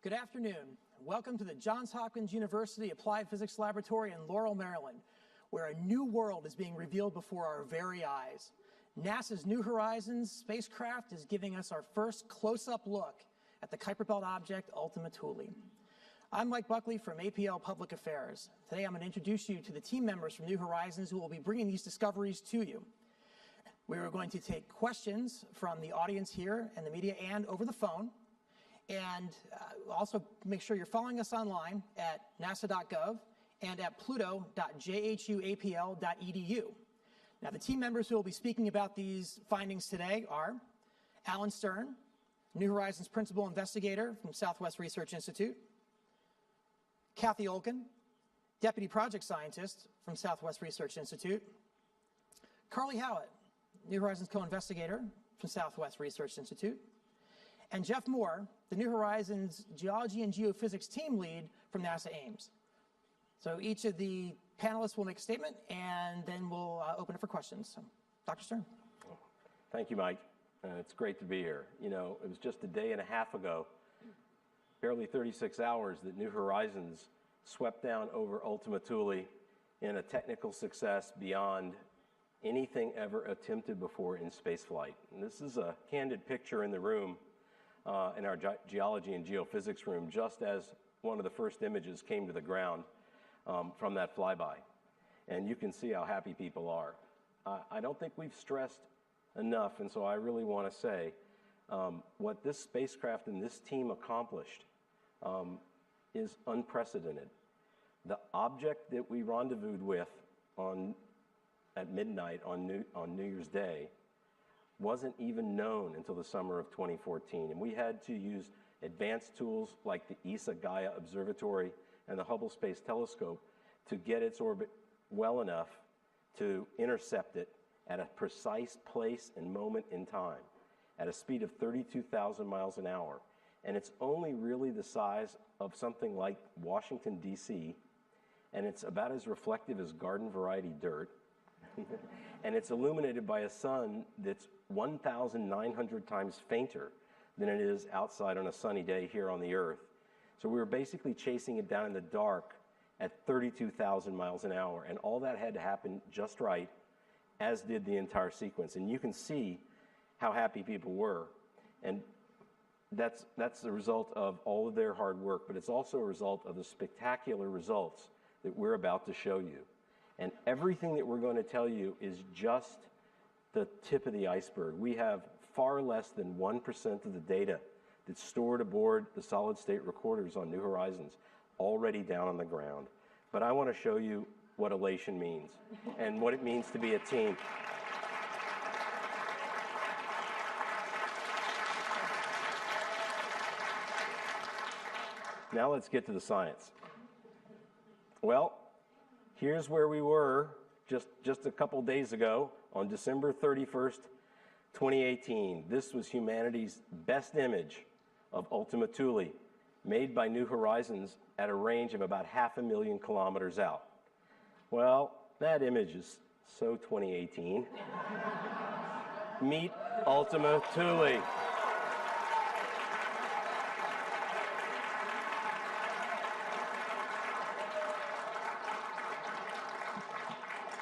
Good afternoon. Welcome to the Johns Hopkins University Applied Physics Laboratory in Laurel, Maryland, where a new world is being revealed before our very eyes. NASA's New Horizons spacecraft is giving us our first close-up look at the Kuiper Belt object Ultima Thule. I'm Mike Buckley from APL Public Affairs. Today I'm going to introduce you to the team members from New Horizons who will be bringing these discoveries to you. We are going to take questions from the audience here and the media and over the phone. And also make sure you're following us online at nasa.gov and at pluto.jhuapl.edu. Now, the team members who will be speaking about these findings today are Alan Stern, New Horizons Principal Investigator from Southwest Research Institute, Kathy Olken, Deputy Project Scientist from Southwest Research Institute, Carly Howitt, New Horizons Co-Investigator from Southwest Research Institute, and Jeff Moore, the New Horizons Geology and Geophysics Team Lead from NASA Ames. So each of the panelists will make a statement, and then we'll open it for questions. So, Dr. Stern. Thank you, Mike. It's great to be here. You know, it was just a day and a half ago, barely 36 hours, that New Horizons swept down over Ultima Thule in a technical success beyond anything ever attempted before in spaceflight. And this is a candid picture in the room, in our geology and geophysics room, just as one of the first images came to the ground from that flyby. And you can see how happy people are. I don't think we've stressed enough, and so I really want to say what this spacecraft and this team accomplished is unprecedented. The object that we rendezvoused with at midnight on New Year's Day wasn't even known until the summer of 2014. And we had to use advanced tools like the ESA Gaia Observatory and the Hubble Space Telescope to get its orbit well enough to intercept it at a precise place and moment in time at a speed of 32,000 miles an hour. And it's only really the size of something like Washington, D.C., and it's about as reflective as garden variety dirt. And it's illuminated by a sun that's 1,900 times fainter than it is outside on a sunny day here on the Earth. So we were basically chasing it down in the dark at 32,000 miles an hour, and all that had to happen just right, as did the entire sequence. And you can see how happy people were. And that's the result of all of their hard work, but it's also a result of the spectacular results that we're about to show you. And everything that we're going to tell you is just the tip of the iceberg. We have far less than 1% of the data that's stored aboard the solid-state recorders on New Horizons already down on the ground. But I want to show you what elation means and what it means to be a team. Now let's get to the science. Well, here's where we were just a couple days ago on December 31st, 2018. This was humanity's best image of Ultima Thule, made by New Horizons at a range of about 500,000 kilometers out. Well, that image is so 2018. Meet Ultima Thule.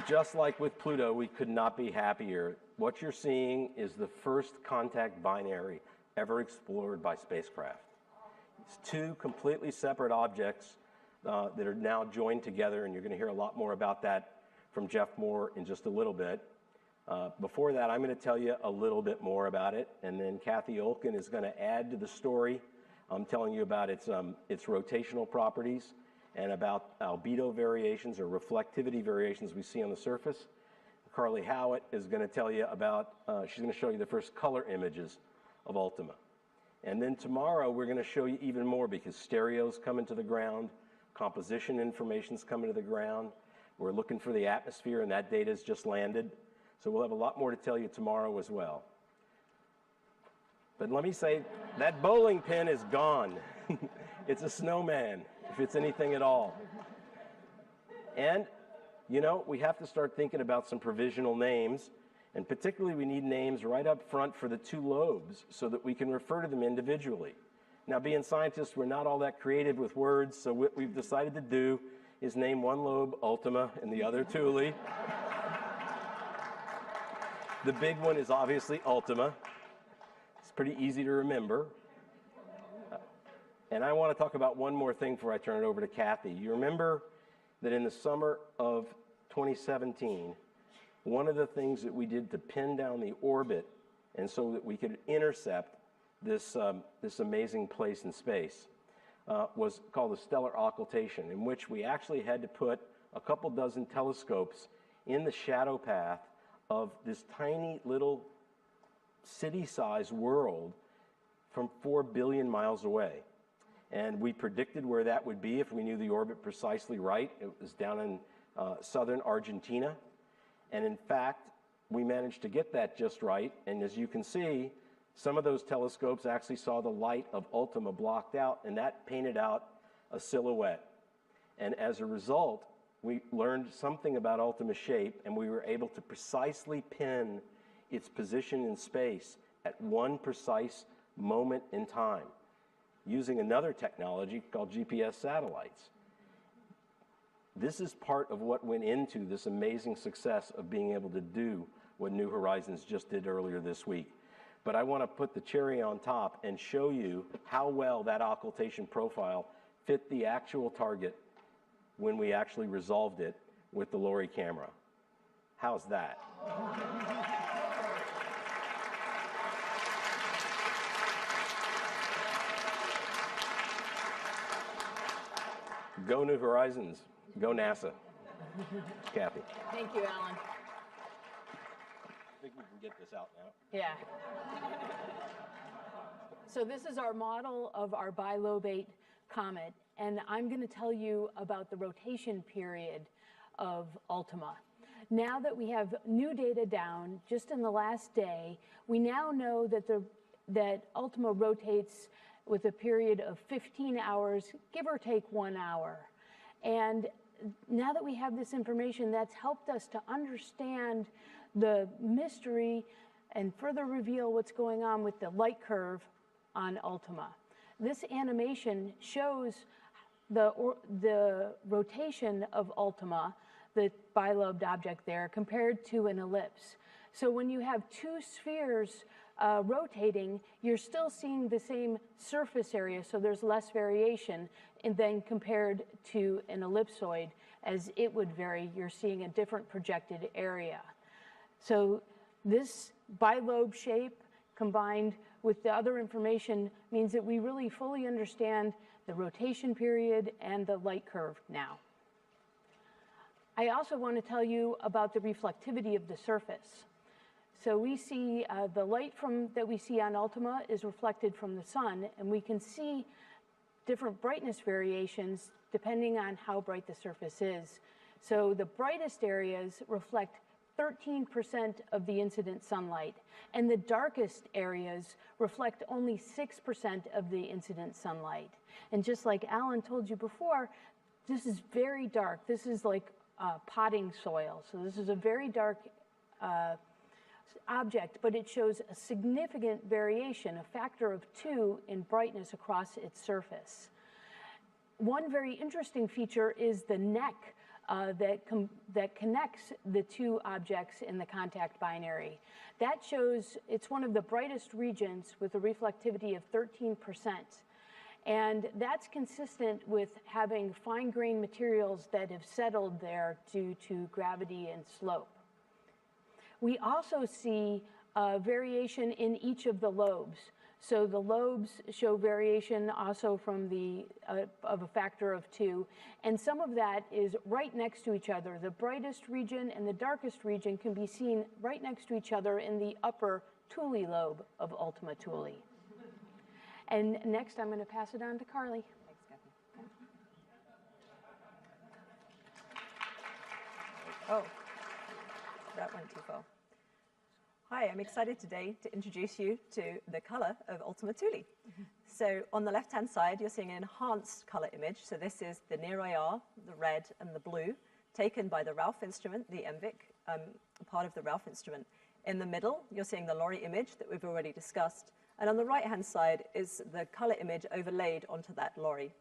Just like with Pluto, we could not be happier. What you're seeing is the first contact binary ever explored by spacecraft. It's two completely separate objects that are now joined together, and you're going to hear a lot more about that from Jeff Moore in just a little bit. Before that, I'm going to tell you a little bit more about it, and then Kathy Olken is going to add to the story. I'm telling you about its rotational properties and about albedo variations or reflectivity variations we see on the surface. Carly Howitt is going to tell you about, she's going to show you the first color images of Ultima. And then tomorrow we're going to show you even more because stereo's coming to the ground, composition information's coming to the ground. We're looking for the atmosphere, and that data's just landed. So we'll have a lot more to tell you tomorrow as well. But let me say, that bowling pin is gone. It's a snowman, if it's anything at all. And, you know, we have to start thinking about some provisional names, and particularly we need names right up front for the two lobes so that we can refer to them individually. Now, being scientists, we're not all that creative with words, so what we've decided to do is name one lobe Ultima and the other Thule. The big one is obviously Ultima. It's pretty easy to remember. And I want to talk about one more thing before I turn it over to Kathy. You remember that in the summer of 2017, one of the things that we did to pin down the orbit and so that we could intercept this amazing place in space was called the stellar occultation, in which we actually had to put a couple dozen telescopes in the shadow path of this tiny little city-sized world from 4 billion miles away. And we predicted where that would be if we knew the orbit precisely right. It was down in southern Argentina. And in fact, we managed to get that just right. And as you can see, some of those telescopes actually saw the light of Ultima blocked out, and that painted out a silhouette. And as a result, we learned something about Ultima's shape, and we were able to precisely pin its position in space at one precise moment in time, using another technology called GPS satellites. This is part of what went into this amazing success of being able to do what New Horizons just did earlier this week. But I want to put the cherry on top and show you how well that occultation profile fit the actual target when we actually resolved it with the LORRI camera. How's that? Go New Horizons. Go NASA. Kathy. Thank you, Alan. I think we can get this out now. Yeah. So this is our model of our bilobate comet, and I'm going to tell you about the rotation period of Ultima. Now that we have new data down, just in the last day, we now know that Ultima rotates with a period of 15 hours, give or take 1 hour. And now that we have this information, that's helped us to understand the mystery and further reveal what's going on with the light curve on Ultima. This animation shows the rotation of Ultima, the bilobed object there, compared to an ellipse. So when you have two spheres rotating, you're still seeing the same surface area, so there's less variation, and then compared to an ellipsoid, as it would vary, you're seeing a different projected area. So this bilobe shape combined with the other information means that we really fully understand the rotation period and the light curve now. I also want to tell you about the reflectivity of the surface. So we see the light that we see on Ultima is reflected from the sun, and we can see different brightness variations depending on how bright the surface is. So the brightest areas reflect 13% of the incident sunlight, and the darkest areas reflect only 6% of the incident sunlight. And just like Alan told you before, this is very dark. This is like potting soil. So this is a very dark object, but it shows a significant variation, a factor of 2 in brightness across its surface. One very interesting feature is the neck that connects the two objects in the contact binary. That shows it's one of the brightest regions with a reflectivity of 13%. And that's consistent with having fine-grained materials that have settled there due to gravity and slope. We also see variation in each of the lobes. So the lobes show variation also from of a factor of 2, and some of that is right next to each other. The brightest region and the darkest region can be seen right next to each other in the upper Thule lobe of Ultima Thule. And next, I'm going to pass it on to Carly. Thanks, Kathy. Oh, that went too far. Hi, I'm excited today to introduce you to the color of Ultima Thule. So on the left-hand side, you're seeing an enhanced color image. So this is the near IR, the red and the blue, taken by the Ralph instrument, the MVIC, part of the Ralph instrument. In the middle, you're seeing the LORRI image that we've already discussed. And on the right-hand side is the color image overlaid onto that lorry.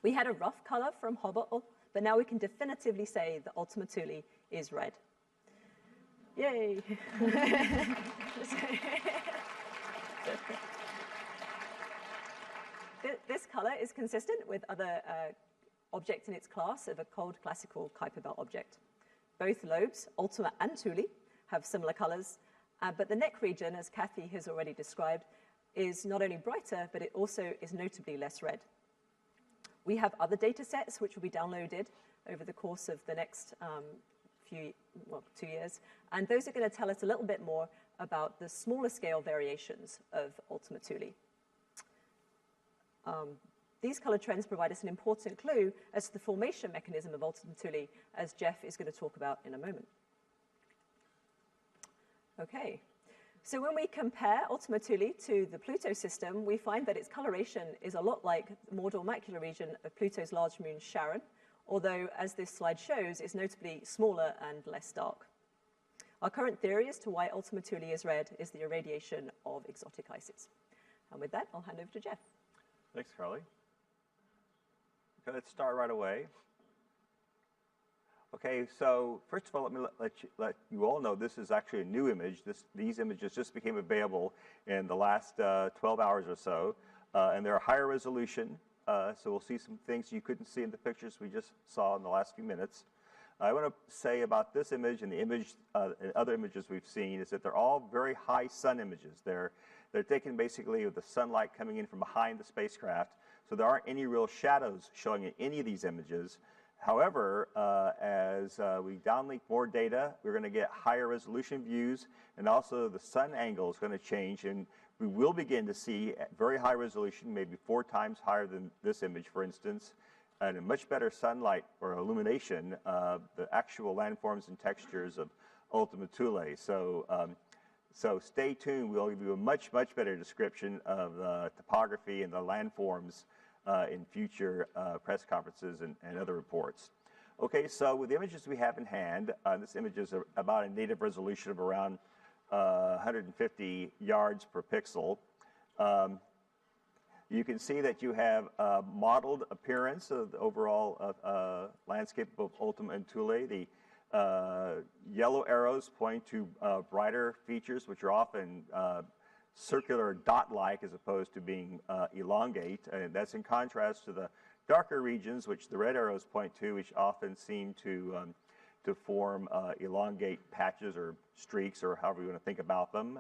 We had a rough color from Hubble, but now we can definitively say that Ultima Thule is red. Yay! This color is consistent with other objects in its class of a cold classical Kuiper belt object. Both lobes, Ultima and Thule, have similar colors, but the neck region, as Kathy has already described, is not only brighter, but it also is notably less red. We have other data sets which will be downloaded over the course of the next 2 years, and those are going to tell us a little bit more about the smaller scale variations of Ultima Thule. These color trends provide us an important clue as to the formation mechanism of Ultima Thule, as Jeff is going to talk about in a moment. Okay, so when we compare Ultima Thule to the Pluto system, we find that its coloration is a lot like the Maurdor macular region of Pluto's large moon Charon, although, as this slide shows, is notably smaller and less dark. Our current theory as to why Ultima Thule is red is the irradiation of exotic ices. And with that, I'll hand over to Jeff. Thanks, Carly. Okay, let's start right away. Okay, so first of all, let me let you all know this is actually a new image. These images just became available in the last 12 hours or so, and they're higher resolution, so we'll see some things you couldn't see in the pictures we just saw in the last few minutes. I want to say about this image and the image and other images we've seen is that they're all very high sun images. They're taken basically with the sunlight coming in from behind the spacecraft, so there aren't any real shadows showing in any of these images. However, as we downlink more data, we're going to get higher resolution views, and also the sun angle is going to change, and we will begin to see at very high resolution, maybe 4 times higher than this image, for instance, and a much better sunlight or illumination, the actual landforms and textures of Ultima Thule. So stay tuned. We'll give you a much, much better description of the topography and the landforms in future press conferences and other reports. Okay, so with the images we have in hand, this image is about a native resolution of around 150 yards per pixel. You can see that you have a modeled appearance of the overall landscape of Ultima and Thule. The yellow arrows point to brighter features, which are often circular dot-like as opposed to being elongate, and that's in contrast to the darker regions, which the red arrows point to, which often seem to form elongate patches or streaks, or however you want to think about them.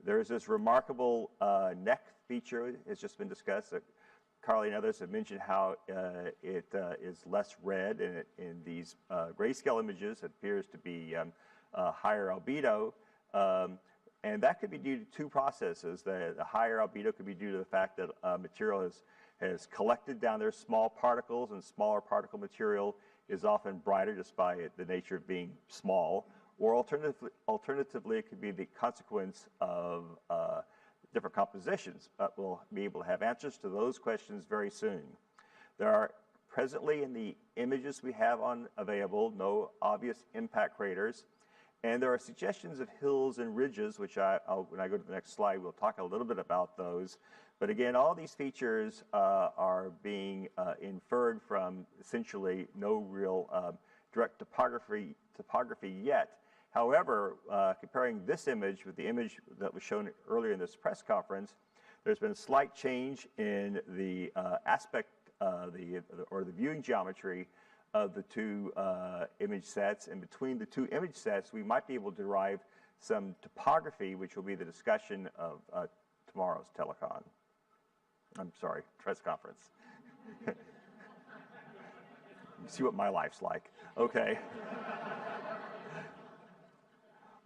There's this remarkable neck feature that's just been discussed. Carly and others have mentioned how it is less red in these grayscale images. It appears to be higher albedo. And that could be due to 2 processes. The higher albedo could be due to the fact that material has collected down there small particles, and smaller particle material is often brighter just by the nature of being small. Or alternatively, it could be the consequence of different compositions. But we'll be able to have answers to those questions very soon. There are presently in the images we have available no obvious impact craters. And there are suggestions of hills and ridges, which when I go to the next slide, we'll talk a little bit about those. But again, all these features are being inferred from essentially no real direct topography yet. However, comparing this image with the image that was shown earlier in this press conference, there's been a slight change in the aspect or the viewing geometry of the 2 image sets, and between the 2 image sets, we might be able to derive some topography, which will be the discussion of tomorrow's telecon. I'm sorry, press conference. You see what my life's like. Okay.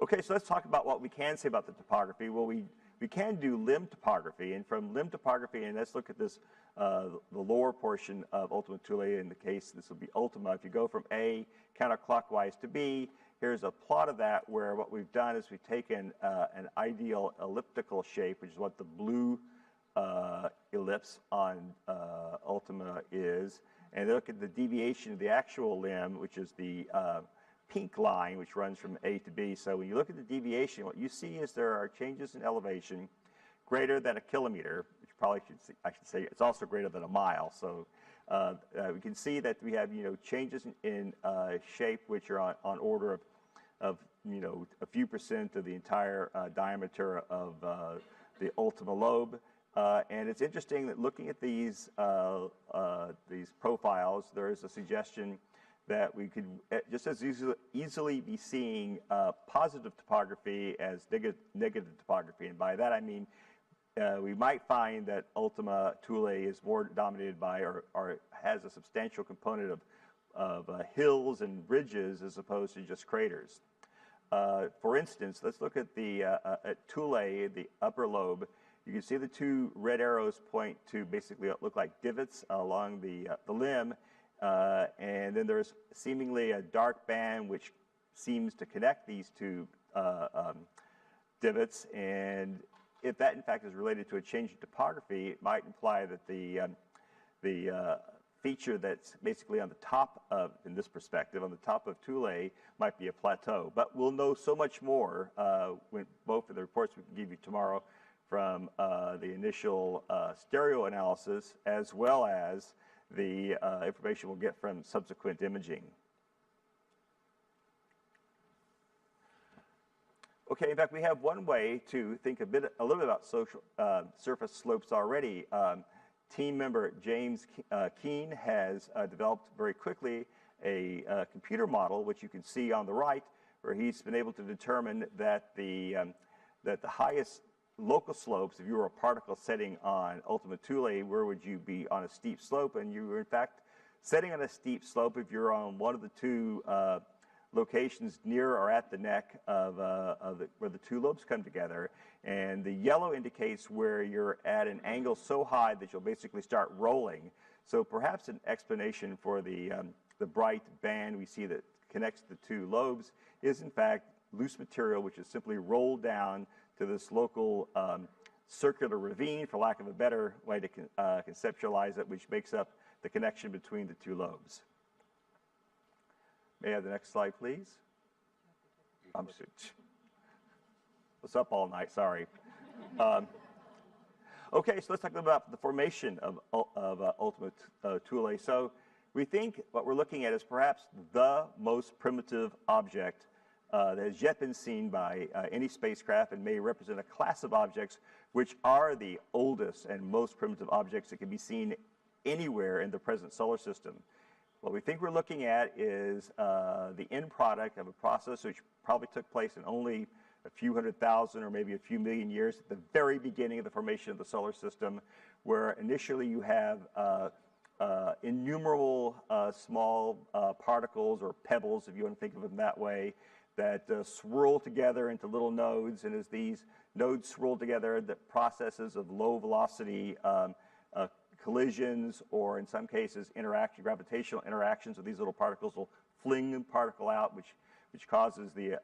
Okay, so let's talk about what we can say about the topography. Well, we can do limb topography, and from limb topography, and let's look at this, the lower portion of Ultima Thule. In the case, this will be Ultima. If you go from A counterclockwise to B, here's a plot of that where what we've done is we've taken an ideal elliptical shape, which is what the blue ellipse on Ultima is, and look at the deviation of the actual limb, which is the pink line, which runs from A to B. So when you look at the deviation, what you see is there are changes in elevation, greater than a kilometer, which probably I should say it's also greater than a mile. So we can see that we have changes in shape which are on order of a few percent of the entire diameter of the Ultima lobe. And it's interesting that looking at these profiles, there is a suggestion that we could just as easily be seeing positive topography as negative topography. And by that I mean we might find that Ultima Thule is more dominated by or has a substantial component of hills and ridges as opposed to just craters. For instance, let's look at the at Thule, the upper lobe. You can see the two red arrows point to basically what look like divots along the limb, and then there's seemingly a dark band which seems to connect these two divots. And if that in fact is related to a change in topography, it might imply that the feature that's basically on the top of, in this perspective, on the top of Thule might be a plateau. But we'll know so much more when both of the reports we can give you tomorrow from the initial stereo analysis as well as the information we'll get from subsequent imaging. Okay, in fact, we have one way to think a little bit about surface slopes already. Team member James Keene has developed very quickly a computer model, which you can see on the right, where he's been able to determine that the highest local slopes, if you were a particle setting on Ultima Thule, where would you be on a steep slope? And you were in fact setting on a steep slope if you're on one of the two locations near or at the neck of where the two lobes come together. And the yellow indicates where you're at an angle so high that you'll basically start rolling. So perhaps an explanation for the bright band we see that connects the two lobes is in fact loose material which is simply rolled down to this local circular ravine, for lack of a better way to conceptualize it, which makes up the connection between the two lobes. May I have the next slide, please? I was up all night, sorry. Okay, so let's talk about the formation of Ultima Thule. So we think what we're looking at is perhaps the most primitive object that has yet been seen by any spacecraft and may represent a class of objects which are the oldest and most primitive objects that can be seen anywhere in the present solar system. What we think we're looking at is the end product of a process which probably took place in only a few 100,000 or maybe a few million years at the very beginning of the formation of the solar system, where initially you have innumerable small particles or pebbles, if you want to think of them that way, that swirl together into little nodes. And as these nodes swirl together, the processes of low velocity collisions, or in some cases gravitational interactions with these little particles will fling a particle out, which causes the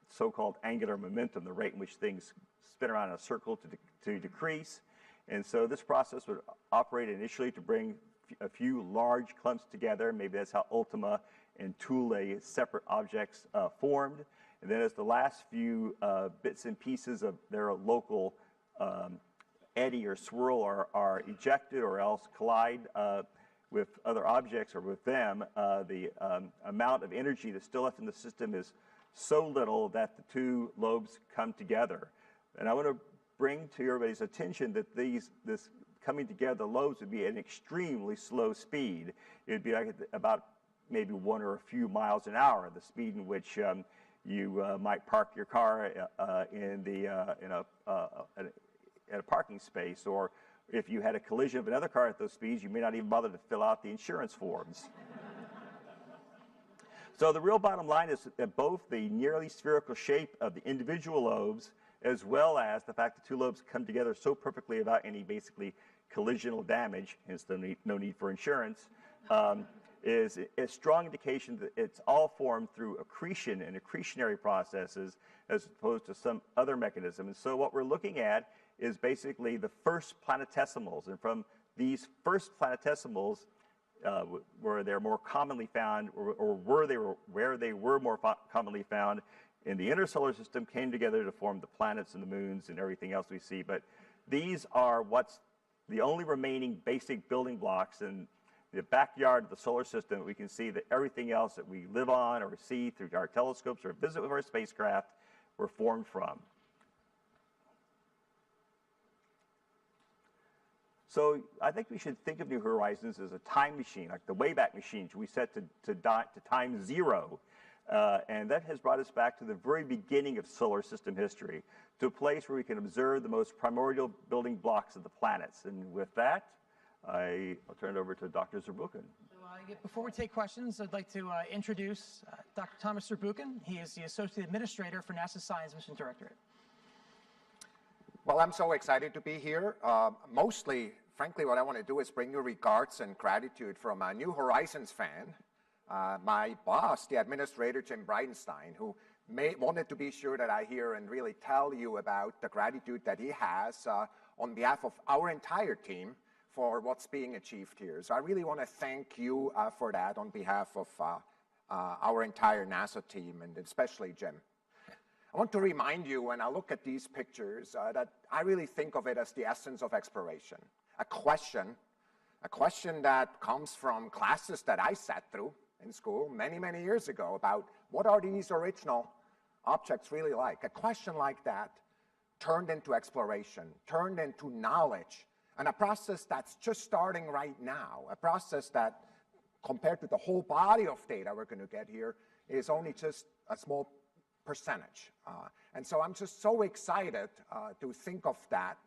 so-called angular momentum, the rate in which things spin around in a circle, to decrease. And so this process would operate initially to bring a few large clumps together. Maybe that's how Ultima and Thule, separate objects, formed. And then as the last few bits and pieces of their local eddy or swirl are ejected or else collide with other objects or with them, the amount of energy that's still left in the system is so little that the two lobes come together. And I want to bring to everybody's attention that this coming together, the lobes would be at an extremely slow speed. It would be like about maybe 1 or a few miles an hour, the speed in which you might park your car at a parking space, or if you had a collision of another car at those speeds, you may not even bother to fill out the insurance forms. So the real bottom line is that both the nearly spherical shape of the individual lobes, as well as the fact that two lobes come together so perfectly without any basically collisional damage, hence no need for insurance, is a strong indication that it's all formed through accretion and accretionary processes as opposed to some other mechanism. And so what we're looking at is basically the first planetesimals. And from these first planetesimals, where they're more commonly found, or where they were more commonly found, in the inner solar system came together to form the planets and the moons and everything else we see. But these are what's the only remaining basic building blocks in the backyard of the solar system. We can see that everything else that we live on or see through our telescopes or visit with our spacecraft were formed from. So I think we should think of New Horizons as a time machine, like the Wayback Machine we set to time zero. And that has brought us back to the very beginning of solar system history, to a place where we can observe the most primordial building blocks of the planets. And with that, I'll turn it over to Dr. Zurbuchen. So, before we take questions, I'd like to introduce Dr. Thomas Zurbuchen. He is the Associate Administrator for NASA's Science Mission Directorate. Well, I'm so excited to be here. Mostly, frankly, what I want to do is bring you regards and gratitude from a New Horizons fan, my boss, the administrator, Jim Bridenstine, who wanted to be sure that I hear and really tell you about the gratitude that he has on behalf of our entire team for what's being achieved here. So I really want to thank you for that on behalf of our entire NASA team, and especially Jim. I want to remind you, when I look at these pictures, that I really think of it as the essence of exploration. A question that comes from classes that I sat through in school many, many years ago about what are these original objects really like. A question like that turned into exploration, turned into knowledge, and a process that's just starting right now, a process that, compared to the whole body of data we're going to get here, is only just a small percentage. And so I'm just so excited to think of that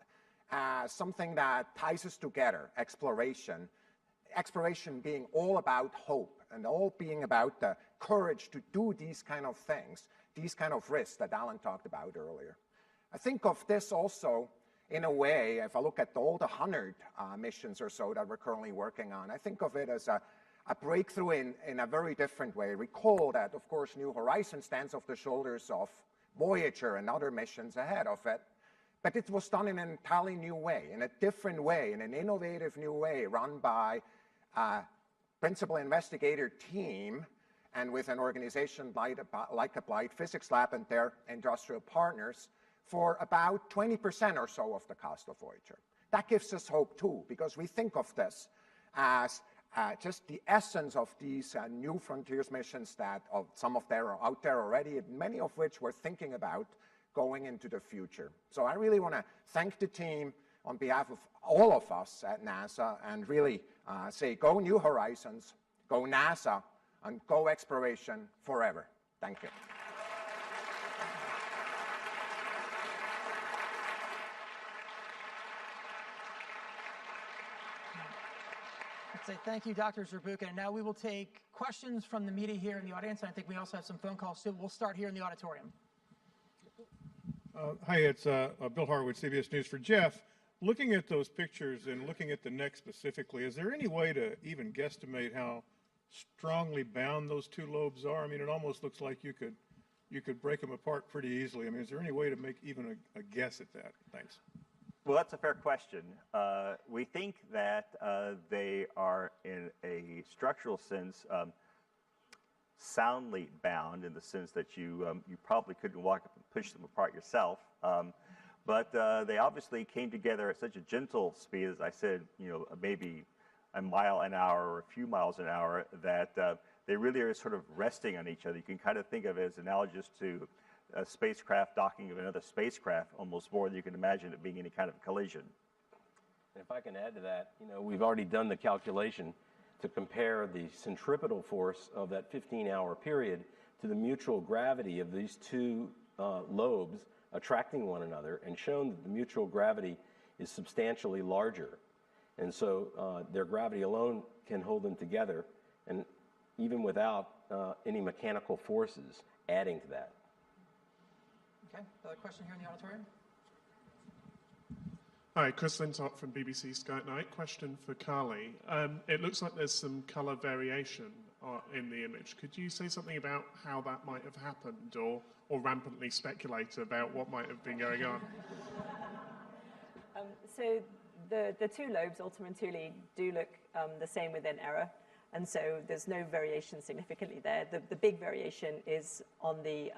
as something that ties us together, exploration. Exploration being all about hope and all being about the courage to do these kind of things, these kind of risks that Alan talked about earlier. I think of this also in a way, if I look at all the 100 missions or so that we're currently working on, I think of it as a breakthrough in a very different way. Recall that, of course, New Horizons stands off the shoulders of Voyager and other missions ahead of it, but it was done in an entirely new way, in a different way, in an innovative new way, run by a principal investigator team and with an organization like Applied Physics Lab and their industrial partners for about 20% or so of the cost of Voyager. That gives us hope too, because we think of this as just the essence of these new frontiers missions that some of them are out there already, and many of which we're thinking about going into the future. So I really want to thank the team on behalf of all of us at NASA and really say go New Horizons, go NASA, and go exploration forever. Thank you. I'd say thank you, Dr. Zurbuchen. And now we will take questions from the media here in the audience. And I think we also have some phone calls too. We'll start here in the auditorium. Hi, it's Bill Harwood, CBS News for Jeff. Looking at those pictures and looking at the neck specifically, is there any way to even guesstimate how strongly bound those two lobes are? I mean, it almost looks like you could break them apart pretty easily. I mean, is there any way to make even a guess at that? Thanks. Well, that's a fair question. We think that they are, in a structural sense, soundly bound, in the sense that you probably couldn't walk up and push them apart yourself. But they obviously came together at such a gentle speed, as I said, maybe a mile an hour or a few miles an hour, that they really are sort of resting on each other. You can kind of think of it as analogous to a spacecraft docking of another spacecraft, almost more than you can imagine it being any kind of collision. And if I can add to that, we've already done the calculation to compare the centripetal force of that 15-hour period to the mutual gravity of these two lobes attracting one another, and shown that the mutual gravity is substantially larger. And so their gravity alone can hold them together, and even without any mechanical forces adding to that. Okay, another question here in the auditorium. Hi, Chris Lintott from BBC Sky at Night. Question for Carly. It looks like there's some color variation in the image. Could you say something about how that might have happened, or rampantly speculate about what might have been going on? So the two lobes, Ultima Thule, do look the same within error, and so there's no variation significantly there. The big variation is on the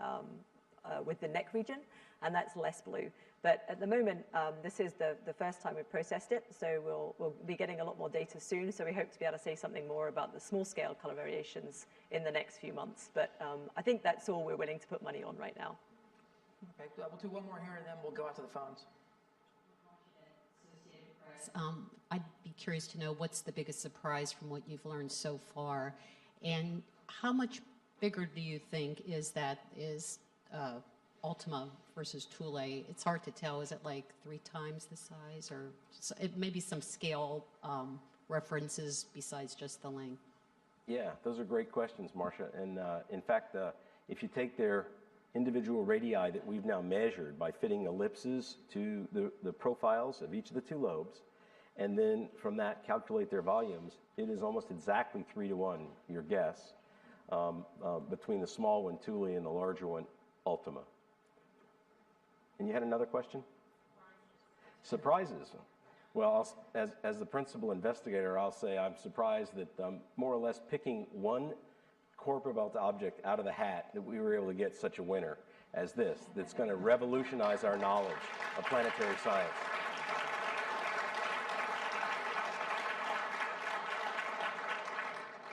with the neck region, and that's less blue. But at the moment, this is the first time we've processed it, so we'll be getting a lot more data soon, so we hope to be able to say something more about the small-scale color variations in the next few months. But I think that's all we're willing to put money on right now. Okay, we'll do one more here, and then we'll go out to the phones. I'd be curious to know what's the biggest surprise from what you've learned so far, and how much bigger do you think is Ultima versus Thule? It's hard to tell. Is it like 3 times the size, or maybe some scale references besides just the length? Yeah, those are great questions, Marcia. And in fact, if you take their individual radii that we've now measured by fitting ellipses to the profiles of each of the 2 lobes, and then from that calculate their volumes, it is almost exactly 3 to 1, your guess, between the small one, Thule, and the larger one, Ultima. And you had another question? Surprises. Well, as the principal investigator, I'll say I'm surprised that more or less picking one Kuiper belt object out of the hat, that we were able to get such a winner as this, that's going to revolutionize our knowledge of planetary science.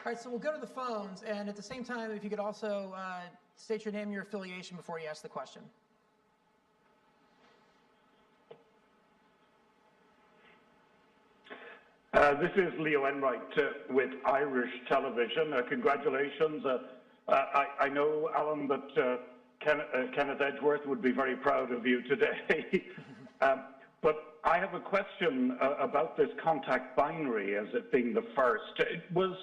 All right, so we'll go to the phones, and at the same time, if you could also state your name and your affiliation before you ask the question. This is Leo Enright with Irish Television. Congratulations. I know, Alan, that Kenneth Edgeworth would be very proud of you today. But I have a question about this contact binary as it being the first. Was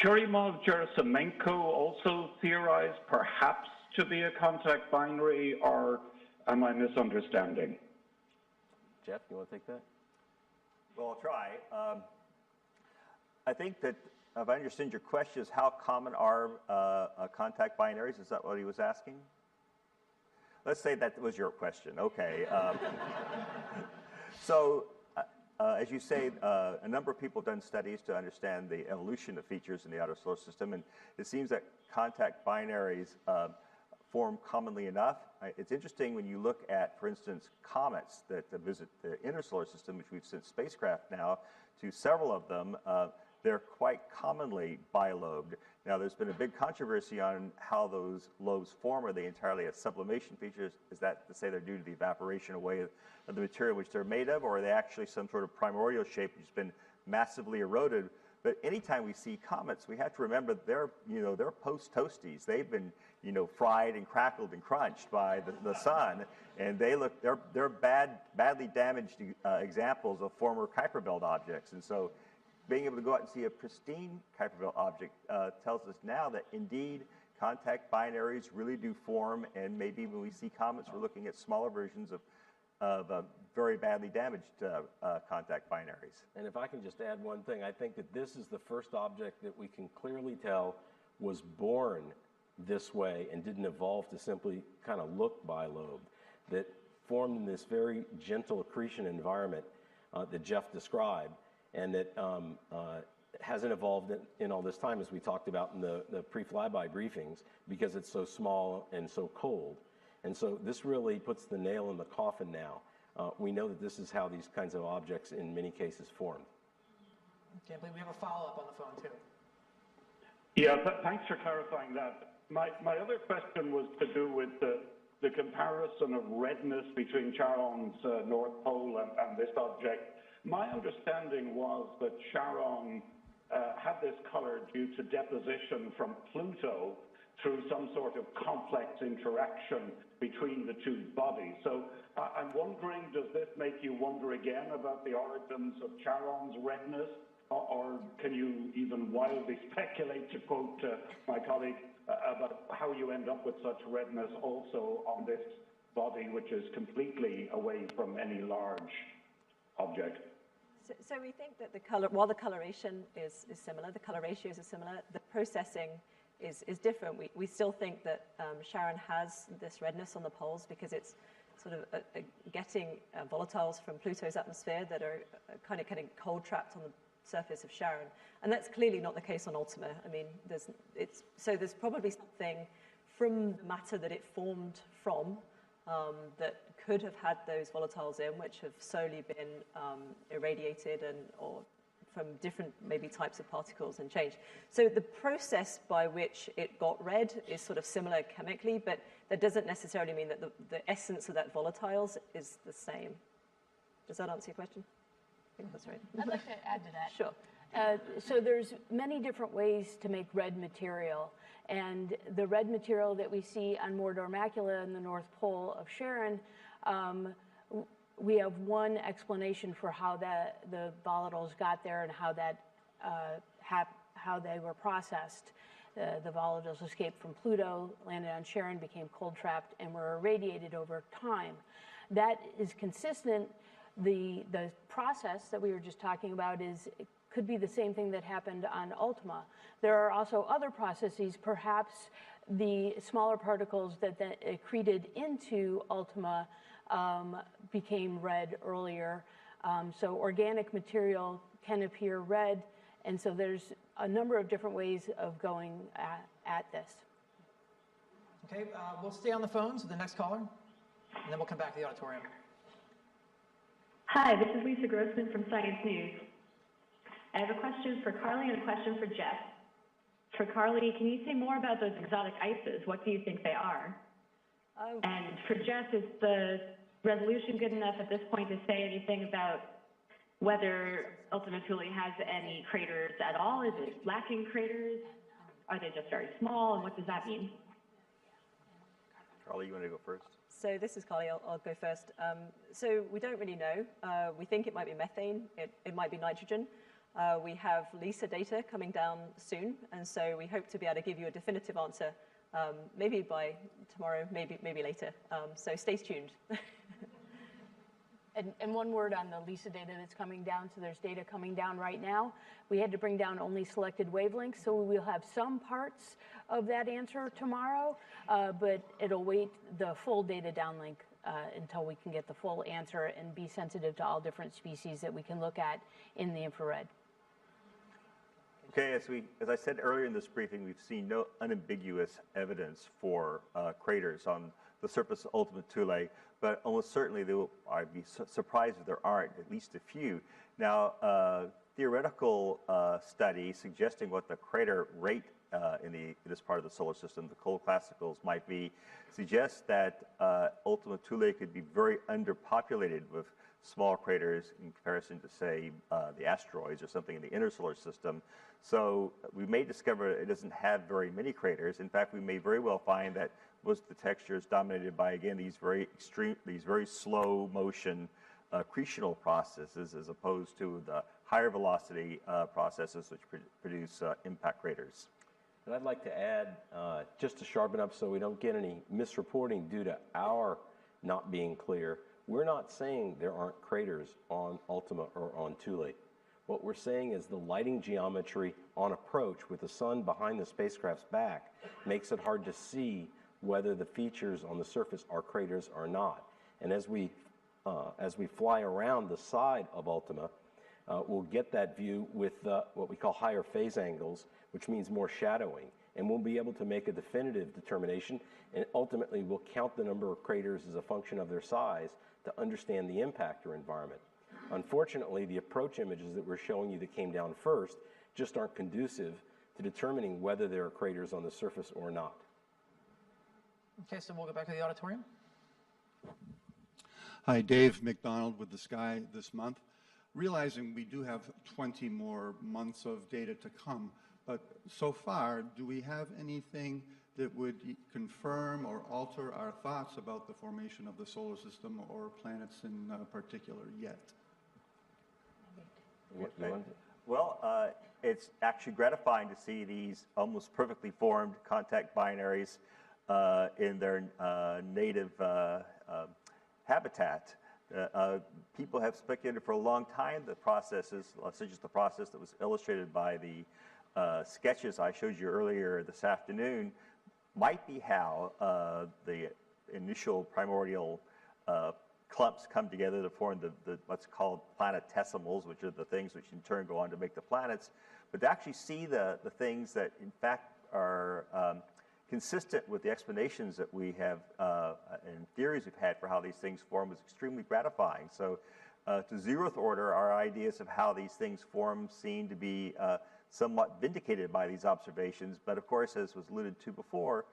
Churyumov-Gerasimenko also theorized perhaps to be a contact binary, or am I misunderstanding? Jeff, you want to take that? Well, I'll try. I think that if I understand your question is how common are contact binaries? Is that what he was asking? Let's say that was your question. Okay. So, as you say, a number of people have done studies to understand the evolution of features in the outer solar system, and it seems that contact binaries form commonly enough. It's interesting when you look at, for instance, comets that visit the inner solar system, which we've sent spacecraft now to several of them. They're quite commonly bilobed. Now, there's been a big controversy on how those lobes form. Are they entirely a sublimation feature? Is that to say they're due to the evaporation away of the material which they're made of, or are they actually some sort of primordial shape which has been massively eroded? But anytime we see comets, we have to remember they're post-toasties. They've been, fried and crackled and crunched by the sun, and they're badly damaged examples of former Kuiper belt objects. And so, being able to go out and see a pristine Kuiper belt object tells us now that indeed contact binaries really do form, and maybe when we see comets, we're looking at smaller versions of very badly damaged contact binaries. And if I can just add one thing, I think that this is the first object that we can clearly tell was born this way and didn't evolve to simply kind of look bilobed, that formed in this very gentle accretion environment that Jeff described, and that hasn't evolved in all this time, as we talked about in the pre-flyby briefings, because it's so small and so cold. And so this really puts the nail in the coffin now. We know that this is how these kinds of objects in many cases formed. Can't believe we have a follow-up on the phone, too. Yeah, thanks for clarifying that. My other question was to do with the comparison of redness between Charon's North Pole and this object. My understanding was that Charon had this color due to deposition from Pluto through some sort of complex interaction between the 2 bodies. So I'm wondering, does this make you wonder again about the origins of Charon's redness? Or can you even wildly speculate, to quote my colleague, about how you end up with such redness also on this body, which is completely away from any large object? So we think that while the coloration is similar, the color ratios are similar, the processing is different. We still think that Charon has this redness on the poles because it's sort of getting volatiles from Pluto's atmosphere that are kind of getting cold trapped on the surface of Charon. And that's clearly not the case on Ultima. I mean, there's probably something from the matter that it formed from, that could have had those volatiles in, which have slowly been irradiated or from different maybe types of particles and changed. So the process by which it got red is sort of similar chemically, but that doesn't necessarily mean that the essence of that volatiles is the same. Does that answer your question? I think that's right. I'd like to add to that. Sure. So there's many different ways to make red material. And the red material that we see on Mordor Macula in the North Pole of Sharon, we have one explanation for how the volatiles got there and how they were processed. The volatiles escaped from Pluto, landed on Sharon, became cold trapped, and were irradiated over time. That is consistent. The process that we were just talking about could be the same thing that happened on Ultima. There are also other processes, perhaps the smaller particles that accreted into Ultima became red earlier. So organic material can appear red, and so there's a number of different ways of going at this. Okay, we'll stay on the phones with the next caller, and then we'll come back to the auditorium. Hi, this is Lisa Grossman from Science News. I have a question for Carly and a question for Jeff. For Carly, can you say more about those exotic ices? What do you think they are? And for Jeff, is the resolution good enough at this point to say anything about whether Ultima Thule has any craters at all? Is it lacking craters? Are they just very small? And what does that mean? Carly, you want to go first? So this is Carly, I'll go first. So we don't really know. We think it might be methane, it might be nitrogen. We have LISA data coming down soon, and so we hope to be able to give you a definitive answer, maybe by tomorrow, maybe later. So stay tuned. And one word on the LISA data that's coming down. So there's data coming down right now. We had to bring down only selected wavelengths, so we will have some parts of that answer tomorrow, but it'll wait the full data downlink until we can get the full answer and be sensitive to all different species that we can look at in the infrared. Okay, as I said earlier in this briefing, we've seen no unambiguous evidence for craters on the surface of Ultima Thule, but almost certainly I'd be surprised if there aren't at least a few. Now, theoretical studies suggesting what the crater rate in this part of the solar system, the cold classicals, might be, suggests that Ultima Thule could be very underpopulated with small craters in comparison to, say, the asteroids or something in the inner solar system. So we may discover it doesn't have very many craters. In fact, we may very well find that most of the texture is dominated by, again, these very slow motion accretional processes, as opposed to the higher velocity processes which produce impact craters. And I'd like to add, just to sharpen up so we don't get any misreporting due to our not being clear, we're not saying there aren't craters on Ultima or on Thule. What we're saying is the lighting geometry on approach with the sun behind the spacecraft's back makes it hard to see whether the features on the surface are craters or not. And as we fly around the side of Ultima, we'll get that view with what we call higher phase angles, which means more shadowing. And we'll be able to make a definitive determination, and ultimately we'll count the number of craters as a function of their size to understand the impactor environment. Unfortunately, the approach images that we're showing you that came down first just aren't conducive to determining whether there are craters on the surface or not. Okay, so we'll go back to the auditorium. Hi, Dave McDonald with The Sky this month. Realizing we do have 20 more months of data to come, but so far, do we have anything that would confirm or alter our thoughts about the formation of the solar system or planets in particular yet? Well, it's actually gratifying to see these almost perfectly formed contact binaries in their native habitat. People have speculated for a long time the processes, such as the process that was illustrated by the sketches I showed you earlier this afternoon, might be how the initial primordial clumps come together to form the what's called planetesimals, which are the things which in turn go on to make the planets. But to actually see the things that in fact are consistent with the explanations that we have and theories we've had for how these things form was extremely gratifying. So to zeroth order, our ideas of how these things form seem to be somewhat vindicated by these observations. But of course, as was alluded to before,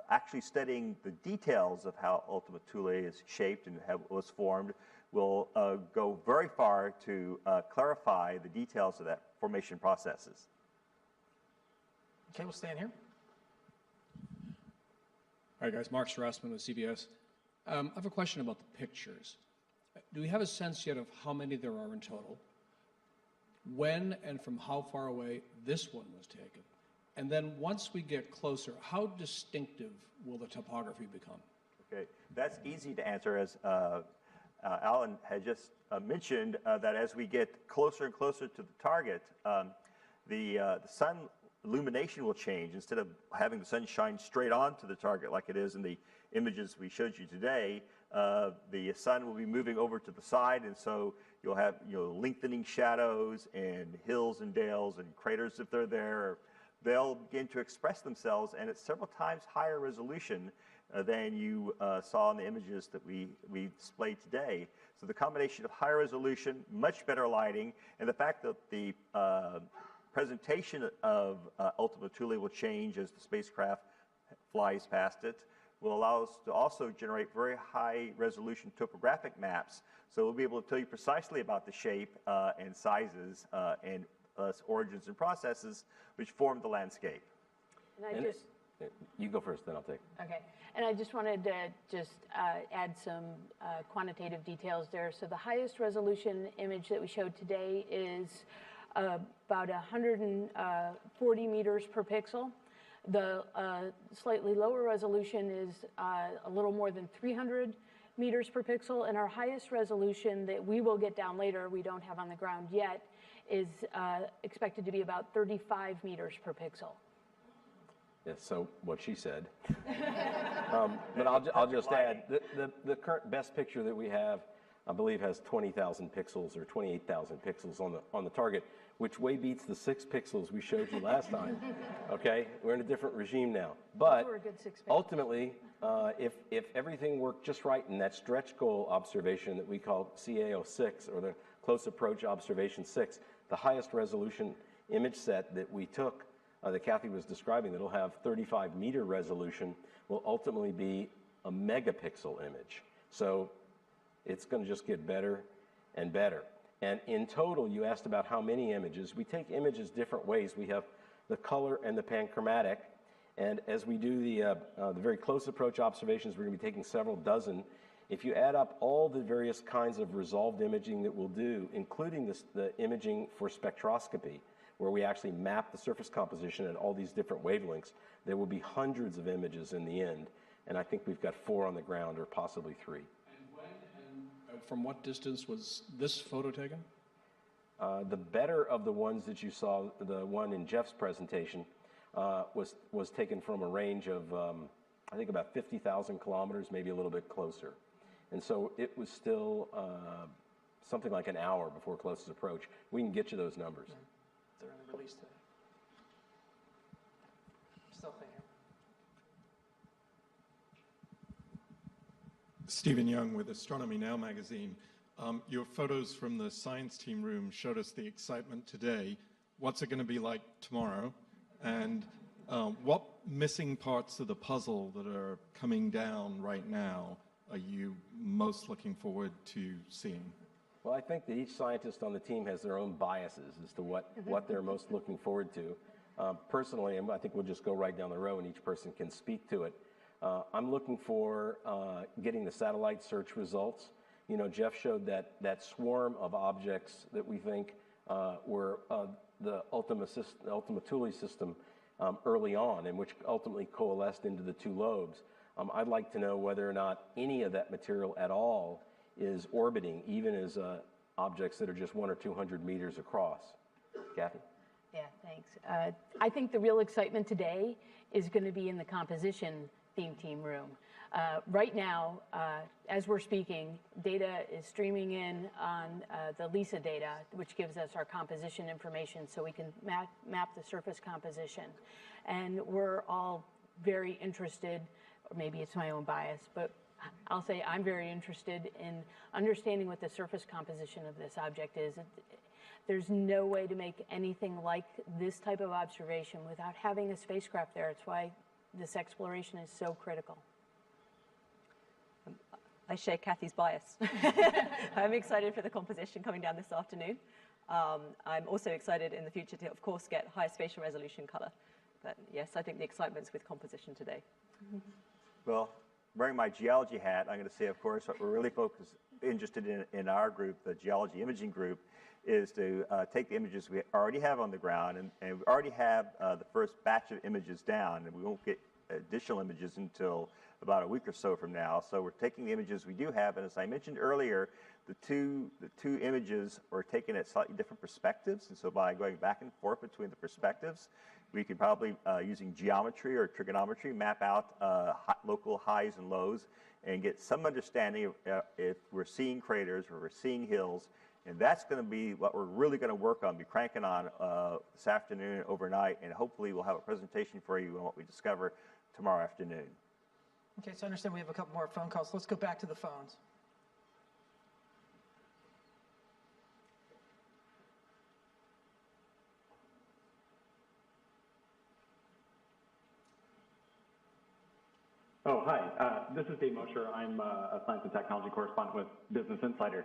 actually studying the details of how Ultima Thule is shaped and was formed will go very far to clarify the details of that formation processes. Okay, we'll stand here. All right, guys, Mark Strassman with CBS. I have a question about the pictures. Do we have a sense yet of how many there are in total? When and from how far away this one was taken? And then once we get closer, how distinctive will the topography become? Okay, that's easy to answer. As Alan had just mentioned, that as we get closer and closer to the target, the sun illumination will change. Instead of having the sun shine straight onto the target like it is in the images we showed you today, the sun will be moving over to the side, and so you'll have lengthening shadows and hills and dales and craters if they're there. They'll begin to express themselves, and it's several times higher resolution than you saw in the images that we displayed today. So the combination of higher resolution, much better lighting, and the fact that the presentation of Ultima Thule will change as the spacecraft flies past it will allow us to also generate very high resolution topographic maps. So we'll be able to tell you precisely about the shape and sizes and origins and processes which form the landscape. And you go first, then I'll take. Okay, and I just wanted to add some quantitative details there. So the highest resolution image that we showed today is about 140 meters per pixel. The slightly lower resolution is a little more than 300 meters per pixel, and our highest resolution that we will get down later, we don't have on the ground yet, is expected to be about 35 meters per pixel. Yes, so what she said. But I'll just add, the current best picture that we have, I believe, has 20,000 pixels or 28,000 pixels on the target, which way beats the 6 pixels we showed you last time. Okay, we're in a different regime now. But ultimately, if everything worked just right in that stretch goal observation that we call CA06, or the Close Approach Observation 6, the highest resolution image set that we took, that Kathy was describing, that'll have 35 meter resolution, will ultimately be a megapixel image. So it's going to just get better and better. And in total, you asked about how many images. We take images different ways. We have the color and the panchromatic. And as we do the very close approach observations, we're going to be taking several dozen. If you add up all the various kinds of resolved imaging that we'll do, including the imaging for spectroscopy, where we actually map the surface composition at all these different wavelengths, there will be hundreds of images in the end. And I think we've got 4 on the ground, or possibly 3. From what distance was this photo taken? The better of the ones that you saw, the one in Jeff's presentation, was taken from a range of, I think, about 50,000 kilometers, maybe a little bit closer. And so it was still something like an hour before closest approach. We can get you those numbers. Yeah. They're on the release today. Still thinking. Stephen Young with Astronomy Now magazine. Your photos from the science team room showed us the excitement today. What's it going to be like tomorrow? And what missing parts of the puzzle that are coming down right now are you most looking forward to seeing? Well, I think that each scientist on the team has their own biases as to what they're most looking forward to. Personally, I think we'll just go right down the row and each person can speak to it. I'm looking for getting the satellite search results. You know, Jeff showed that swarm of objects that we think were the Ultima Thule system early on, and which ultimately coalesced into the 2 lobes. I'd like to know whether or not any of that material at all is orbiting, even as objects that are just 100 or 200 meters across. Kathy? Yeah, thanks. I think the real excitement today is going to be in the composition theme team room. Right now, as we're speaking, data is streaming in on the LISA data, which gives us our composition information so we can map the surface composition. And we're all very interested, or maybe it's my own bias, but I'll say I'm very interested in understanding what the surface composition of this object is. There's no way to make anything like this type of observation without having a spacecraft there. It's why this exploration is so critical. I share Kathy's bias. I'm excited for the composition coming down this afternoon. I'm also excited in the future to, of course, get high spatial resolution color. But yes, I think the excitement's with composition today. Well, wearing my geology hat, I'm going to say, of course, what we're really interested in our group, the geology imaging group, is to take the images we already have on the ground, and we already have the first batch of images down, and we won't get additional images until about a week or so from now. So we're taking the images we do have, and as I mentioned earlier, the two images are taken at slightly different perspectives, and so by going back and forth between the perspectives, we could probably, using geometry or trigonometry, map out local highs and lows and get some understanding of if we're seeing craters or we're seeing hills. And that's going to be what we're really going to work on, be cranking on this afternoon, overnight, and hopefully we'll have a presentation for you on what we discover tomorrow afternoon. Okay, so I understand we have a couple more phone calls. Let's go back to the phones. Oh, hi. This is Dave Mosher. I'm a science and technology correspondent with Business Insider.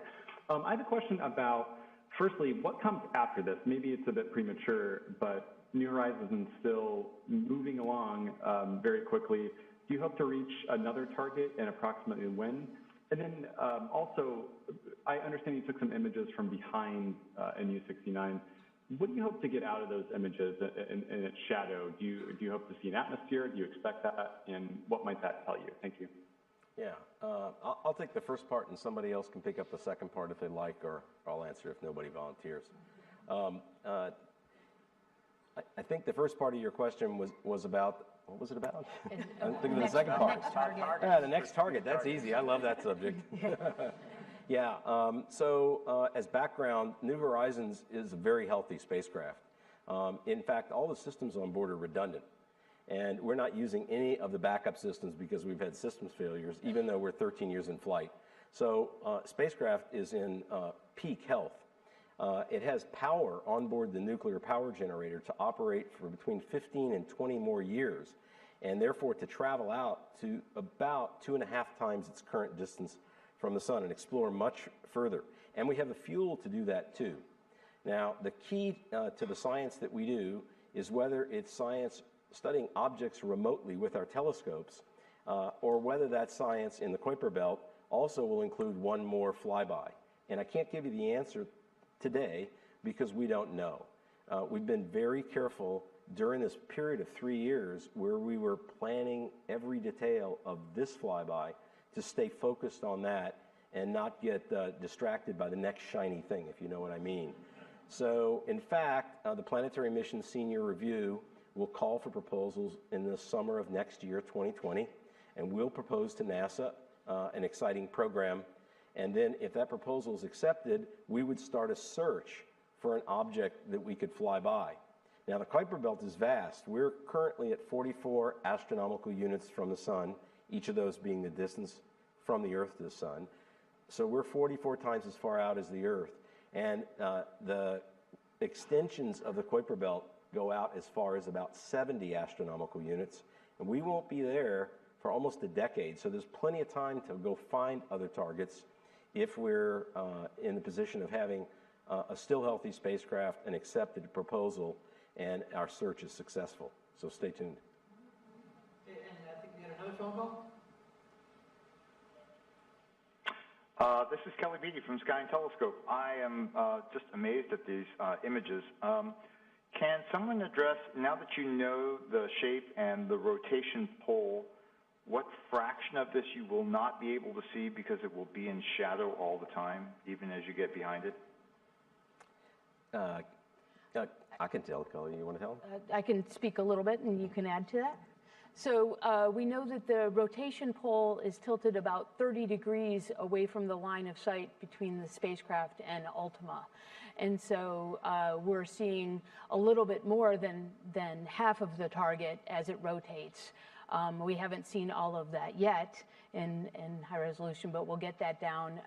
I have a question about, firstly, what comes after this? Maybe it's a bit premature, but New Horizons is still moving along very quickly. Do you hope to reach another target, and approximately when? And then also, I understand you took some images from behind NU69. What do you hope to get out of those images in its shadow? Do you hope to see an atmosphere? Do you expect that? And what might that tell you? Thank you. Yeah, I'll take the first part, and somebody else can pick up the second part if they like, or I'll answer if nobody volunteers. I think the first part of your question was about, what was it about? I'm thinking of the second part. Next target. Yeah, the next target. That's easy. I love that subject. Yeah, as background, New Horizons is a very healthy spacecraft. In fact, all the systems on board are redundant. And we're not using any of the backup systems because we've had systems failures, even though we're 13 years in flight. So spacecraft is in peak health. It has power on board the nuclear power generator to operate for between 15 and 20 more years, and therefore to travel out to about 2.5 times its current distance from the sun and explore much further. And we have the fuel to do that too. Now, the key to the science that we do is whether it's science studying objects remotely with our telescopes, or whether that science in the Kuiper Belt also will include one more flyby. And I can't give you the answer today because we don't know. We've been very careful during this period of 3 years where we were planning every detail of this flyby to stay focused on that and not get distracted by the next shiny thing, if you know what I mean. So, in fact, the Planetary Mission Senior Review will call for proposals in the summer of next year, 2020, and we'll propose to NASA an exciting program. And then if that proposal is accepted, we would start a search for an object that we could fly by. Now, the Kuiper Belt is vast. We're currently at 44 astronomical units from the sun, each of those being the distance from the Earth to the sun. So we're 44 times as far out as the Earth. And the extensions of the Kuiper Belt go out as far as about 70 astronomical units, and we won't be there for almost a decade. So there's plenty of time to go find other targets if we're in the position of having a still healthy spacecraft, an accepted proposal, and our search is successful. So stay tuned. Okay, and I think we had another phone call. This is Kelly Beatty from Sky and Telescope. I am just amazed at these images. Can someone address, now that you know the shape and the rotation pole, what fraction of this you will not be able to see because it will be in shadow all the time, even as you get behind it? I can tell, Kelly. You want to tell? I can speak a little bit, and you can add to that. So we know that the rotation pole is tilted about 30 degrees away from the line of sight between the spacecraft and Ultima. And so we're seeing a little bit more than half of the target as it rotates. We haven't seen all of that yet in high resolution, but we'll get that down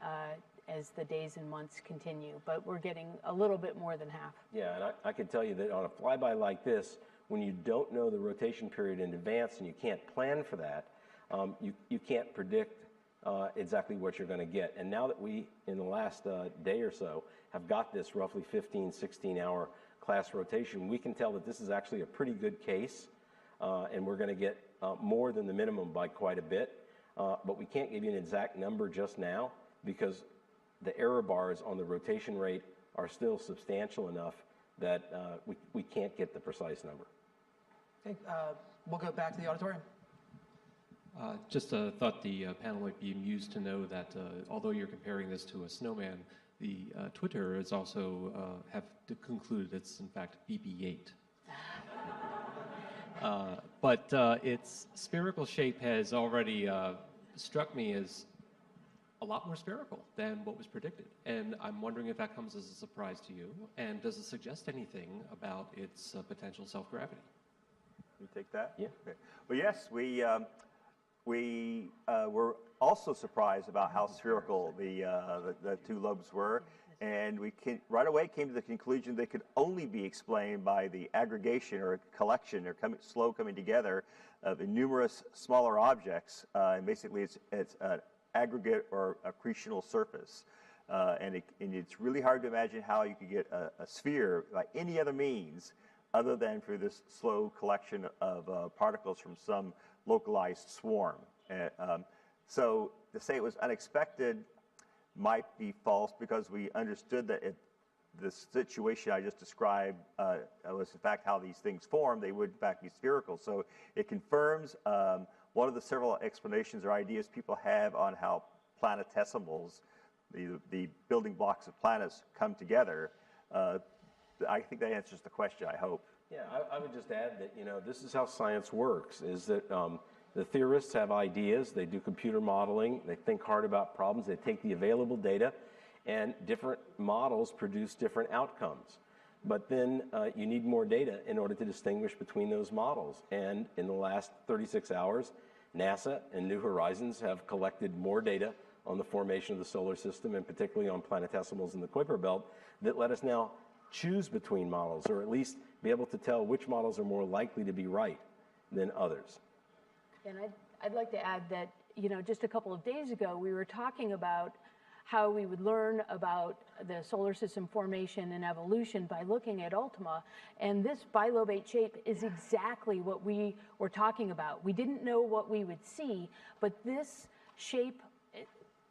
as the days and months continue. But we're getting a little bit more than half. Yeah, and I can tell you that on a flyby like this, when you don't know the rotation period in advance and you can't plan for that, you can't predict exactly what you're going to get. And now that we, in the last day or so, have got this roughly 15, 16-hour class rotation, we can tell that this is actually a pretty good case, and we're going to get more than the minimum by quite a bit. But we can't give you an exact number just now because the error bars on the rotation rate are still substantial enough that we can't get the precise number. Okay, we'll go back to the auditorium. Just thought the panel might be amused to know that although you're comparing this to a snowman, the Twitter is also have concluded it's in fact BB-8. But its spherical shape has already struck me as a lot more spherical than what was predicted. And I'm wondering if that comes as a surprise to you, and does it suggest anything about its potential self-gravity? You take that? Yeah. Okay. Well, yes, we were also surprised about how spherical the two lobes were, and we right away came to the conclusion they could only be explained by the aggregation or collection or slow coming together of numerous smaller objects, and basically it's an aggregate or accretional surface. And it's really hard to imagine how you could get a sphere by any other means other than through this slow collection of particles from some localized swarm. So to say it was unexpected might be false because we understood that if the situation I just described was in fact how these things form, they would in fact be spherical. So it confirms one of the several explanations or ideas people have on how planetesimals, the building blocks of planets, come together. I think that answers the question, I hope. Yeah, I would just add that, this is how science works, is that the theorists have ideas, they do computer modeling, they think hard about problems, they take the available data, and different models produce different outcomes. But then you need more data in order to distinguish between those models. And in the last 36 hours, NASA and New Horizons have collected more data on the formation of the solar system, and particularly on planetesimals in the Kuiper Belt, that let us now choose between models, or at least be able to tell which models are more likely to be right than others. And I'd like to add that, just a couple of days ago, we were talking about how we would learn about the solar system formation and evolution by looking at Ultima. And this bilobate shape is exactly what we were talking about. We didn't know what we would see, but this shape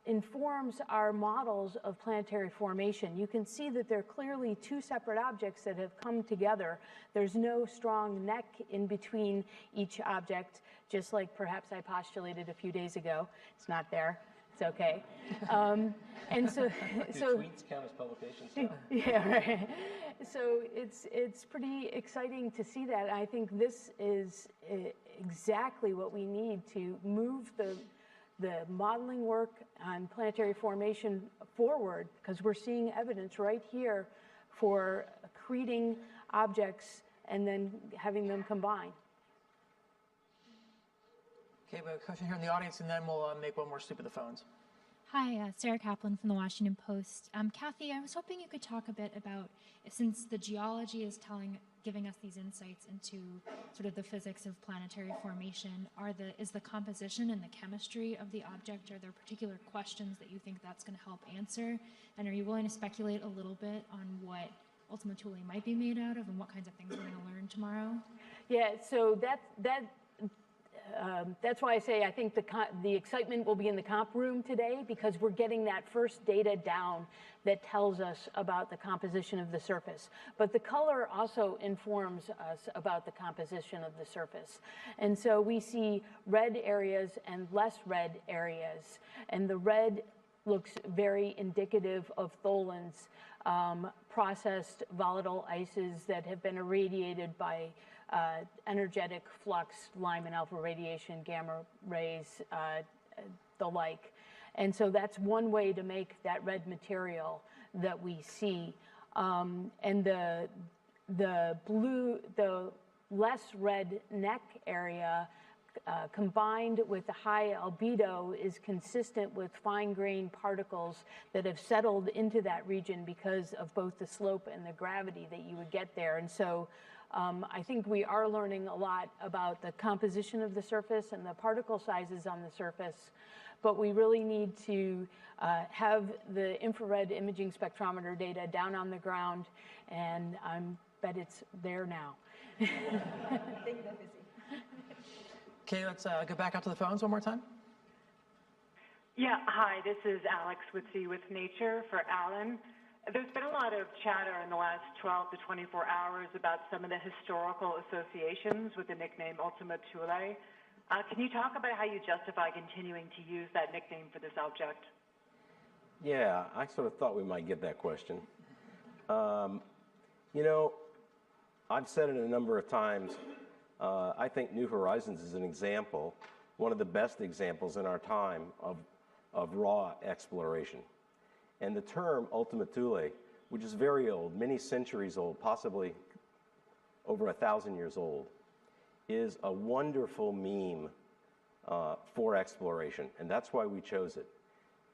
informs our models of planetary formation. You can see that they're clearly two separate objects that have come together. There's no strong neck in between each object, just like perhaps I postulated a few days ago. It's not there. It's okay. And so, Do tweets count as publications now? Yeah, right. So it's pretty exciting to see that. I think this is exactly what we need to move the modeling work on planetary formation forward, because we're seeing evidence right here for accreting objects and then having them combine. Okay, we have a question here in the audience, and then we'll make one more sweep of the phones. Hi, Sarah Kaplan from the Washington Post. Kathy, I was hoping you could talk a bit about, since the geology is giving us these insights into sort of the physics of planetary formation, is the composition and the chemistry of the object, are there particular questions that you think that's going to help answer? And are you willing to speculate a little bit on what Ultima Thule might be made out of and what kinds of things we're going to learn tomorrow? Yeah, so that's why I say I think the excitement will be in the comp room today, because we're getting that first data down that tells us about the composition of the surface. But the color also informs us about the composition of the surface. And so we see red areas and less red areas. And the red looks very indicative of tholins, processed volatile ices that have been irradiated by energetic flux, Lyman alpha radiation, gamma rays, the like. And so that's one way to make that red material that we see. And the less red neck area combined with the high albedo is consistent with fine-grained particles that have settled into that region because of both the slope and the gravity that you would get there. And so I think we are learning a lot about the composition of the surface and the particle sizes on the surface, but we really need to have the infrared imaging spectrometer data down on the ground, and I bet it's there now. Okay, let's go back out to the phones one more time. Yeah, hi, this is Alex Witzy with Nature for Alan. There's been a lot of chatter in the last 12 to 24 hours about some of the historical associations with the nickname Ultima Thule. Can you talk about how you justify continuing to use that nickname for this object? Yeah, I sort of thought we might get that question. You know, I've said it a number of times. I think New Horizons is an example, one of the best examples in our time of raw exploration. And the term Ultima Thule, which is very old, many centuries old, possibly over 1,000 years old, is a wonderful meme for exploration, and that's why we chose it.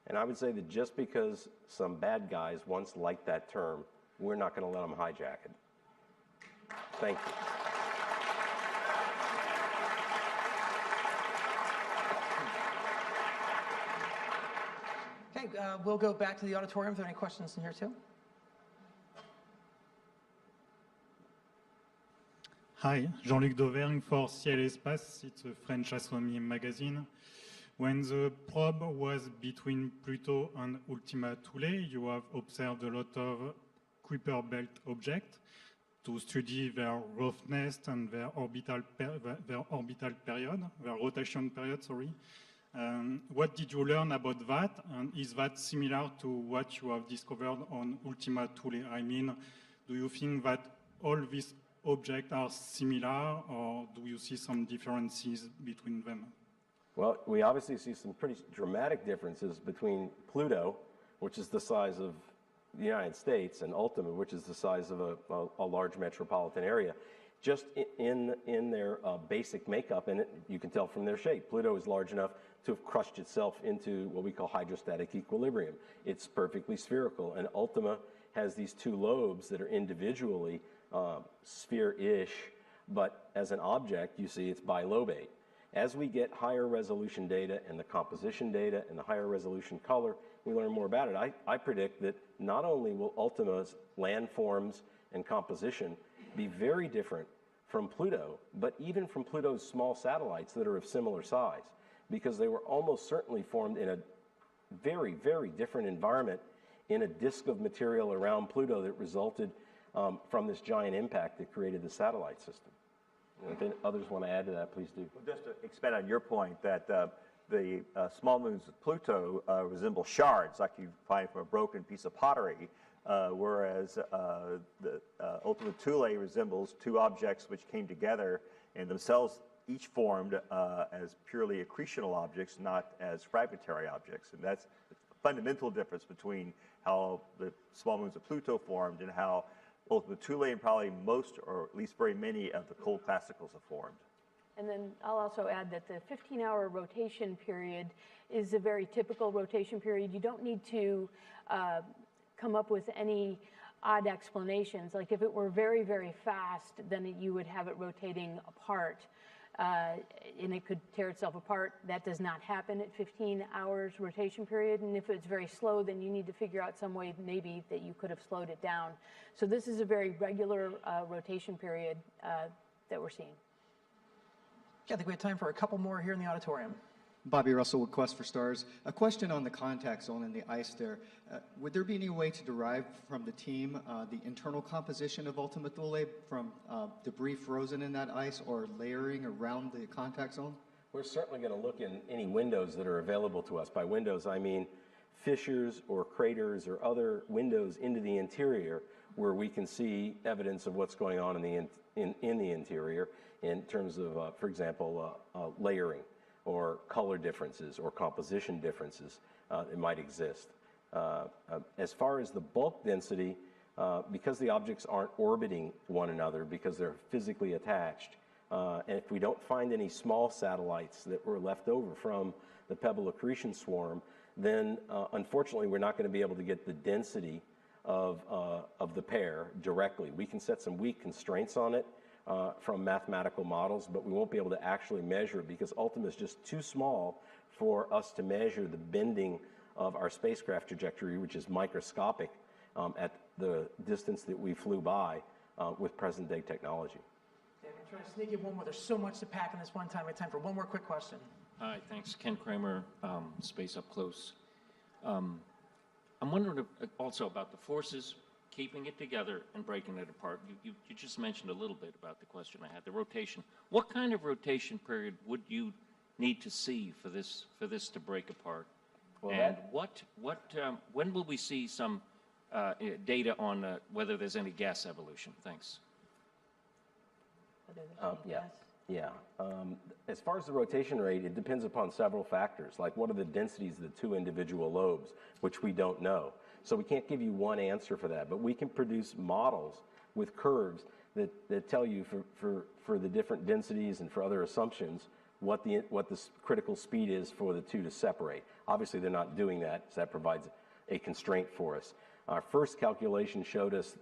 And I would say that just because some bad guys once liked that term, we're not going to let them hijack it. Thank you. Okay, we'll go back to the auditorium if there are any questions in here too. Hi, Jean-Luc Dauvergne for Ciel Espace. It's a French astronomy magazine. When the probe was between Pluto and Ultima Thule, you have observed a lot of Kuiper belt objects to study their roughness and their rotation period, sorry. What did you learn about that, and is that similar to what you have discovered on Ultima Thule? I mean, do you think that all these objects are similar, or do you see some differences between them? Well, we obviously see some pretty dramatic differences between Pluto, which is the size of the United States, and Ultima, which is the size of a large metropolitan area. Just in their basic makeup, and you can tell from their shape. Pluto is large enough to have crushed itself into what we call hydrostatic equilibrium. It's perfectly spherical, and Ultima has these two lobes that are individually sphere-ish, but as an object, you see it's bilobate. As we get higher resolution data and the composition data and the higher resolution color, we learn more about it. I predict that not only will Ultima's landforms and composition be very different from Pluto, but even from Pluto's small satellites that are of similar size, because they were almost certainly formed in a very, very different environment in a disk of material around Pluto that resulted from this giant impact that created the satellite system. If others want to add to that, please do. Well, just to expand on your point that the small moons of Pluto resemble shards like you find from a broken piece of pottery, whereas the Ultima Thule resembles two objects which came together and themselves each formed as purely accretional objects, not as fragmentary objects. And that's the fundamental difference between how the small moons of Pluto formed and how Ultima Thule and probably most, or at least very many, of the cold classicals have formed. And then I'll also add that the 15-hour rotation period is a very typical rotation period. You don't need to come up with any odd explanations. Like if it were very, very fast, then you would have it rotating apart. And it could tear itself apart. That does not happen at 15 hours rotation period. And if it's very slow, then you need to figure out some way maybe that you could have slowed it down. So this is a very regular rotation period that we're seeing. Yeah, I think we have time for a couple more here in the auditorium. Bobby Russell with Quest for Stars. A question on the contact zone and the ice there. Would there be any way to derive from the team the internal composition of Ultima Thule from debris frozen in that ice or layering around the contact zone? We're certainly going to look in any windows that are available to us. By windows, I mean fissures or craters or other windows into the interior where we can see evidence of what's going on in the interior in terms of, for example, layering, or color differences or composition differences that might exist. As far as the bulk density, because the objects aren't orbiting one another, because they're physically attached, And if we don't find any small satellites that were left over from the Pebble accretion swarm, then unfortunately we're not going to be able to get the density of the pair directly. We can set some weak constraints on it from mathematical models, but we won't be able to actually measure it because Ultima is just too small for us to measure the bending of our spacecraft trajectory, which is microscopic at the distance that we flew by with present-day technology. Yeah, I'm trying to sneak in one more. There's so much to pack in this one time. We have time for one more quick question. Hi, thanks. Ken Kramer, Space Up Close. I'm wondering also about the forces keeping it together and breaking it apart. You just mentioned a little bit about the question I had, the rotation. What kind of rotation period would you need to see for this to break apart? Well, and when will we see some data on whether there's any gas evolution? Thanks. Yeah. As far as the rotation rate, it depends upon several factors, like what are the densities of the two individual lobes, which we don't know. So we can't give you one answer for that, but we can produce models with curves that tell you for the different densities and for other assumptions what the critical speed is for the two to separate. Obviously, they're not doing that, so that provides a constraint for us. Our first calculation showed us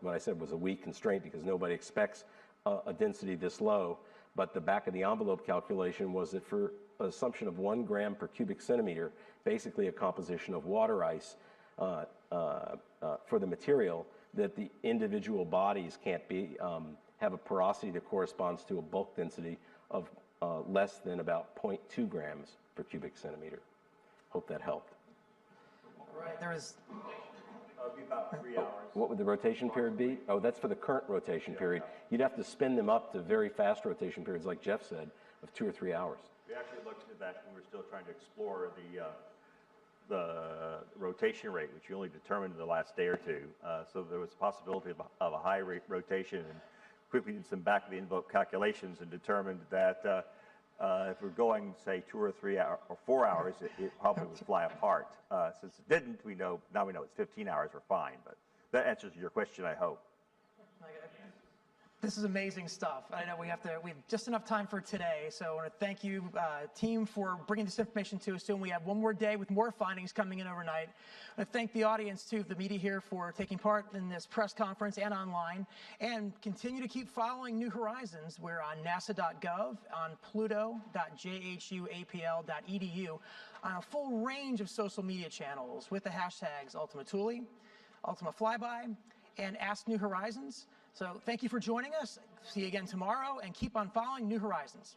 what I said was a weak constraint because nobody expects a density this low, but the back of the envelope calculation was that for an assumption of 1 gram per cubic centimeter, basically a composition of water ice for the material, that the individual bodies can't have a porosity that corresponds to a bulk density of less than about 0.2 grams per cubic centimeter. Hope that helped. All right, there is... It'll be about 3 hours. What would the rotation period be? Oh, that's for the current rotation period. You'd have to spin them up to very fast rotation periods, like Jeff said, of 2 or 3 hours. We actually looked at that when we were still trying to explore the rotation rate, which you only determined in the last day or two. So there was a possibility of a high rate rotation, and quickly did some back of the envelope calculations and determined that if we're going, say, 2 or 3 hours or 4 hours, it probably would fly apart. Since it didn't, now we know it's 15 hours, we're fine. But that answers your question, I hope. This is amazing stuff. I know we have just enough time for today, so I want to thank you, team, for bringing this information to us soon. We have one more day with more findings coming in overnight. I want to thank the audience, too, the media here, for taking part in this press conference and online, and continue to keep following New Horizons. We're on nasa.gov, on pluto.jhuapl.edu, on a full range of social media channels with the hashtags Ultima Thule, Ultima Flyby, and Ask New Horizons. So thank you for joining us. See you again tomorrow, and keep on following New Horizons.